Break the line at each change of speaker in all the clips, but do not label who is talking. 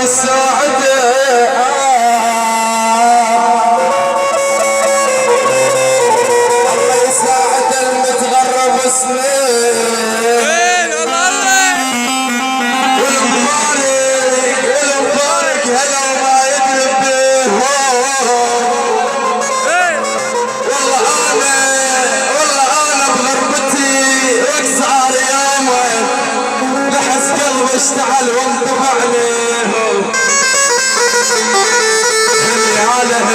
يساعده الله يساعد المتغرب سنين والمبارك هلا وما يدري به والله انا بغربتي وكسار يومين لحس قلبي اشتعل وانطبع عليه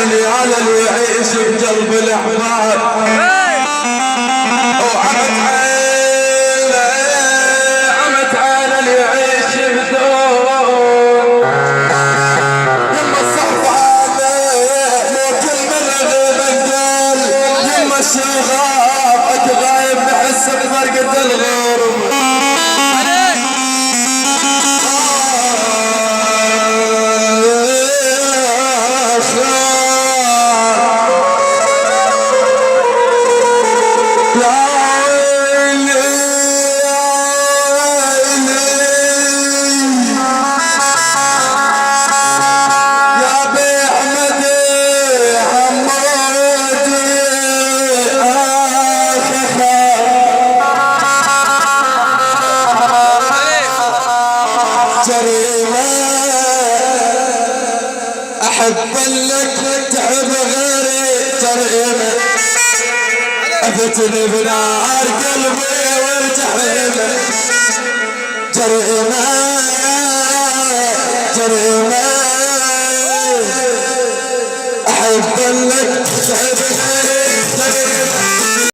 هني على اللي يعيش بقلب الاحباب عمت عينه اللي يعيش بدون يما الصفانه مو كل من غيب القل يما الشغاب غايب نحس بفرقة الغرب أحب لك تعب غيري جريمة أفتني بنار قلبي والجحيمة جريمة جريمة أحب لك تعب غيري